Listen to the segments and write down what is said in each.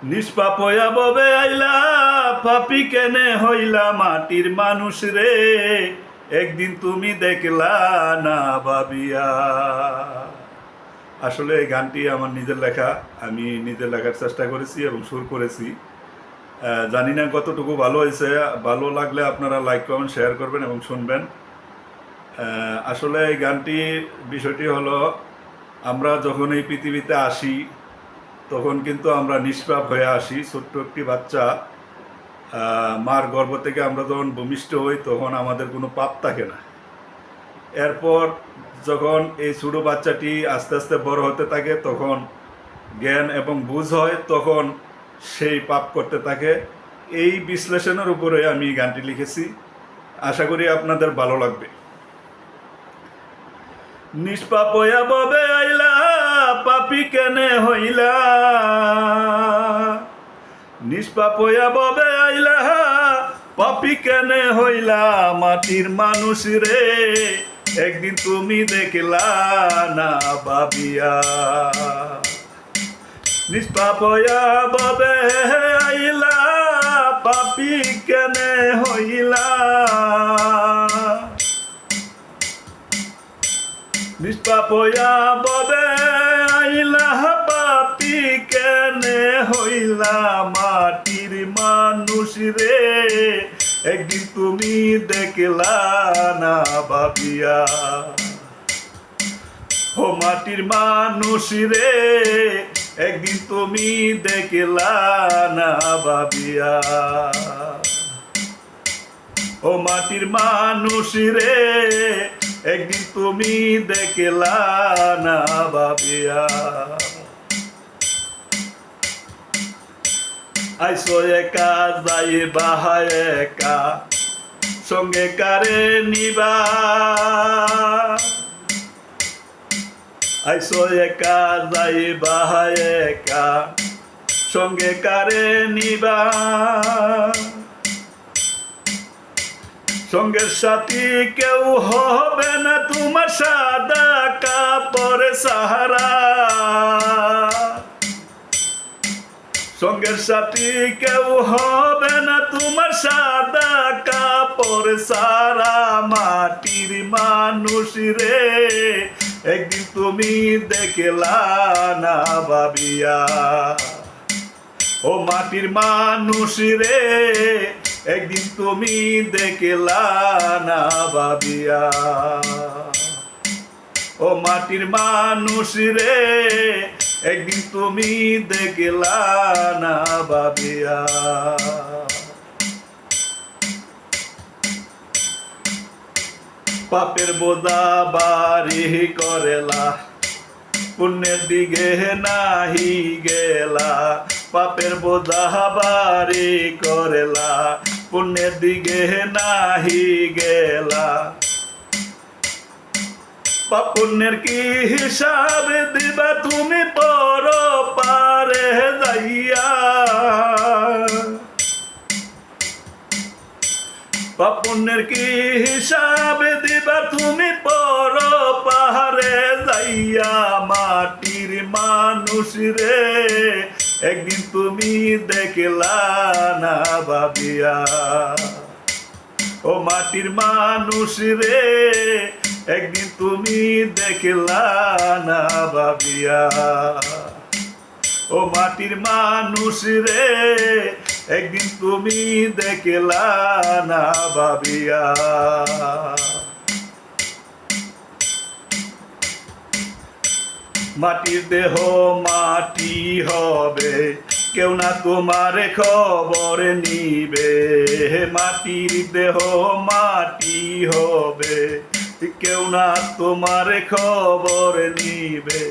নিষ্পাপ হইয়া ববে আইলা পাপি কেনে হইলা মাটির মানুষ রে, একদিন তুমি দেখলা না ভাবিয়া। আসলে এই গানটি আমার নিজের লেখা, আমি নিজের লেখার চেষ্টা করেছি এবং সুর করেছি। জানি না কতটুকু ভালো হয়েছে, ভালো লাগলে আপনারা লাইক কমেন্ট শেয়ার করবেন এবং শুনবেন। আসলে এই গানটির বিষয়টি হলো, আমরা যখন এই পৃথিবীতে আসি তখন কিন্তু আমরা নিষ্পাপ হয়ে আসি। ছোট্ট একটি বাচ্চা মার গর্ভ থেকে আমরা যখন ভূমিষ্ঠ হই তখন আমাদের কোনো পাপ থাকে না। এরপর যখন এই ছোটো বাচ্চাটি আস্তে আস্তে বড় হতে থাকে তখন জ্ঞান এবং বুঝ হয়, তখন সেই পাপ করতে থাকে। এই বিশ্লেষণের উপরে আমি গানটি লিখেছি, আশা করি আপনাদের ভালো লাগবে। নিষ্পাপ হইয়া ববে আইলা পাপি কেনে হইলা, নিষ্পাপ হইয়া ববে আইলা পাপি কেনে হইলা মাটির মানুষ রে, একদিন তুমি দেখলা না ভাবিয়া। নিষ্পাপ হইয়া ববে আইলা পাপি কেনে হইলা, নিষ্পাপ হইয়া ববে আইলা পাপি কেনে হইলা মাটির মানুষ রে, একদিন তুমি দেখলা না ভাবিয়া। ও মাটির মানুষ রে, একদিন তুমি দেখলা না ভাবিয়া। ও মাটির মানুষ রে, একদিন তুমি দেখলা না ভাবিয়া। আইসো একা যাইবা একা, সঙ্গে কারে নিবা। আইসো একা যাইবা একা, সঙ্গে কারে নিবা। সঙ্গের সাথী কেউ হবে না তোমার সাদা কাপড়ে সাহারা। সঙ্গের সাথী কেউ হবে না তোমার সাদা কাপড়ে সারা মাটির মানুষ রে, একদিন তুমি দেখলা না ভাবিয়া। ও মাটির মানুষ রে, একদিন তুমি দেখলা না ভাবিয়া। ও মাটির মানুষ রে, একদিন তুমি দেখলা না ভাবিয়া। পাপের বোঝা বাড়ি করেলা, পুণ্যের দিকে নাহি গেলা। পাপের বোঝা বাড়ি করেলা, পুণ্যের দিকে নাহি গেলা। পাপ পুণ্যের কি হিসাব দিবা তুমি পর পারে যাইয়া। পাপ পুণ্যের কি হিসাব দিবা তুমি পর পাহাড়ে যাইয়া মাটির মানুষ রে, একদিন তুমি দেখলা না ভাবিয়া। ও মাটির মানুষ রে, একদিন তুমি দেখলা না ভাবিয়া। ও মাটির মানুষ রে, একদিন তুমি দেখলা না ভাবিয়া। মাটির দেহ মাটি হবে, কেউ না তোমার খবর নিবে। মাটির দেহ মাটি হবে, কেউ না তোমার খবর নিবে।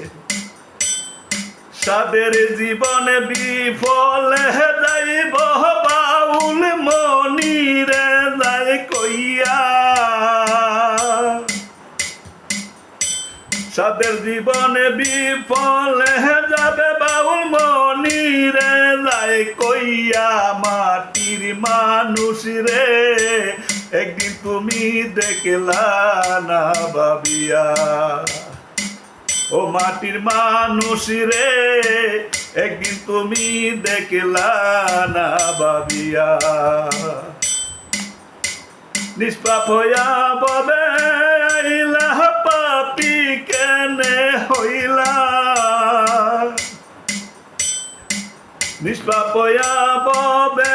সাদের জীবনে বিফলে যাইব বাউল মনিরে যাই কইয়া। সাদের জীবনে বিফলে যাবে বাউল মনিরে যাই কইয়া মাটির মানুষ রে, একদিন তুমি দেখলা না ভাবিয়া। ও মাটির মানুষ রে, একদিন তুমি দেখলা না ভাবিয়া নিষ্পাপ হইয়া ববে আইলা পাপি কেনে হইলা নিষ্পাপ হইয়া ববে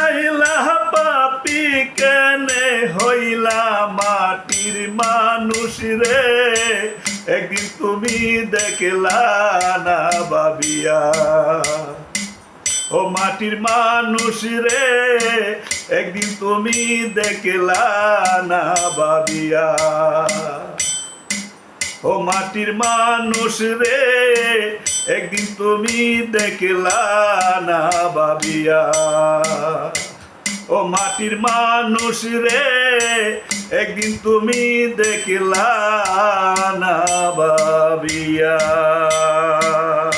আইলা পাপি কেনে হইলা মাটির মানুষ রে একদিন তুমি দেখলা না ভাবিয়া ও মাটির মানুষ রে একদিন তুমি দেখলা না ভাবিয়া ও মাটির মানুষ রে একদিন তুমি দেখলা না ভাবিয়া ও মাটির মানুষ রে একদিন তুমি দেখলা না ভাবিয়া